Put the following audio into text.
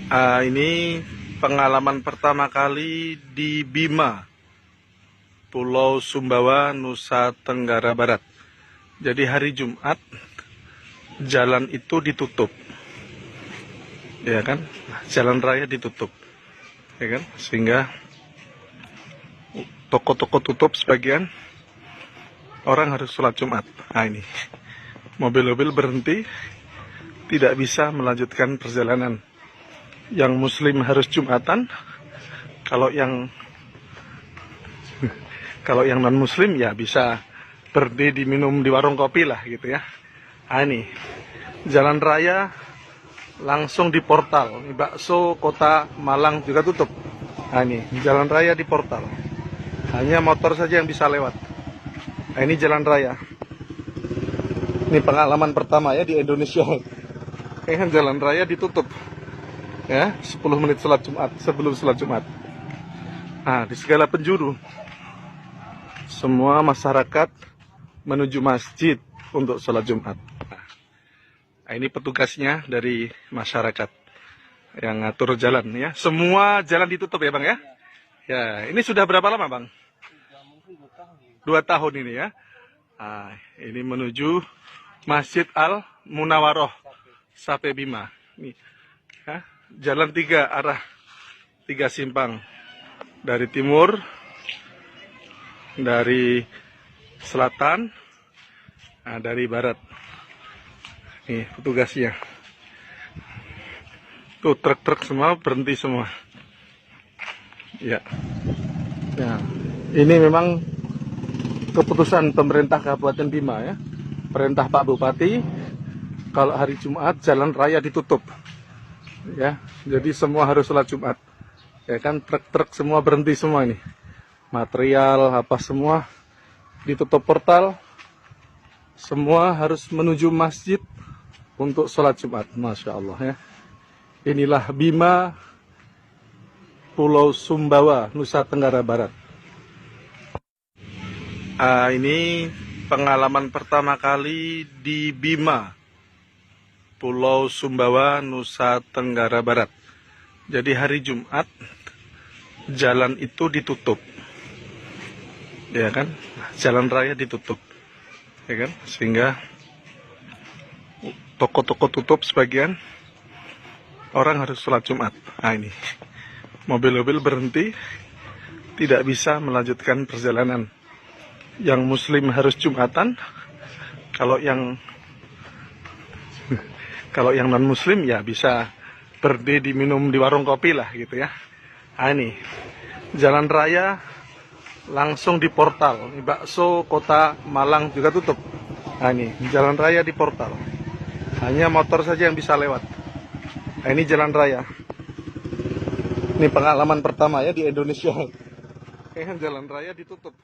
Ini pengalaman pertama kali di Bima, Pulau Sumbawa, Nusa Tenggara Barat. Jadi hari Jumat jalan itu ditutup, ya kan? Jalan raya ditutup, ya kan? Sehingga toko-toko tutup sebagian, orang harus sholat Jumat. Nah ini, mobil-mobil berhenti, tidak bisa melanjutkan perjalanan. Yang Muslim harus Jumatan, kalau yang non Muslim ya bisa berhenti diminum di warung kopi lah gitu ya. Nah ini jalan raya langsung di portal. Ini bakso Kota Malang juga tutup. Nah ini jalan raya di portal. Hanya motor saja yang bisa lewat. Nah ini jalan raya. Ini pengalaman pertama ya di Indonesia. Jalan raya ditutup. Ya, 10 menit sholat Jumat, sebelum sholat Jumat. Nah, di segala penjuru semua masyarakat menuju masjid untuk sholat Jumat. Nah, ini petugasnya dari masyarakat yang ngatur jalan ya. Semua jalan ditutup ya Bang ya? Ya, ini sudah berapa lama Bang? Mungkin 2 tahun. 2 tahun ini ya. Nah, ini menuju Masjid Al Munawaroh Sape Bima. Nih, ya. Jalan 3 arah, 3 simpang, dari timur, dari selatan, nah, dari barat. Nih petugasnya. Tuh truk-truk semua berhenti semua. Ya. Ya. Ini memang keputusan pemerintah Kabupaten Bima ya. Perintah Pak Bupati, kalau hari Jumat jalan raya ditutup. Ya, jadi semua harus sholat Jumat. Ya kan, truk-truk semua berhenti semua ini. Material apa semua ditutup portal. Semua harus menuju masjid untuk sholat Jumat. Masya Allah ya. Inilah Bima, Pulau Sumbawa, Nusa Tenggara Barat. Ini pengalaman pertama kali di Bima, Pulau Sumbawa, Nusa Tenggara Barat. Jadi hari Jumat jalan itu ditutup, ya kan? Jalan raya ditutup, ya kan? Sehingga toko-toko tutup sebagian, orang harus sholat Jumat. Nah ini, mobil-mobil berhenti, tidak bisa melanjutkan perjalanan. Yang Muslim harus Jumatan, kalau yang non Muslim ya bisa berhenti diminum di warung kopi lah gitu ya. Nah ini jalan raya langsung di portal. Ini bakso Kota Malang juga tutup. Nah ini jalan raya di portal. Hanya motor saja yang bisa lewat. Nah ini jalan raya. Ini pengalaman pertama ya di Indonesia. Jalan raya ditutup.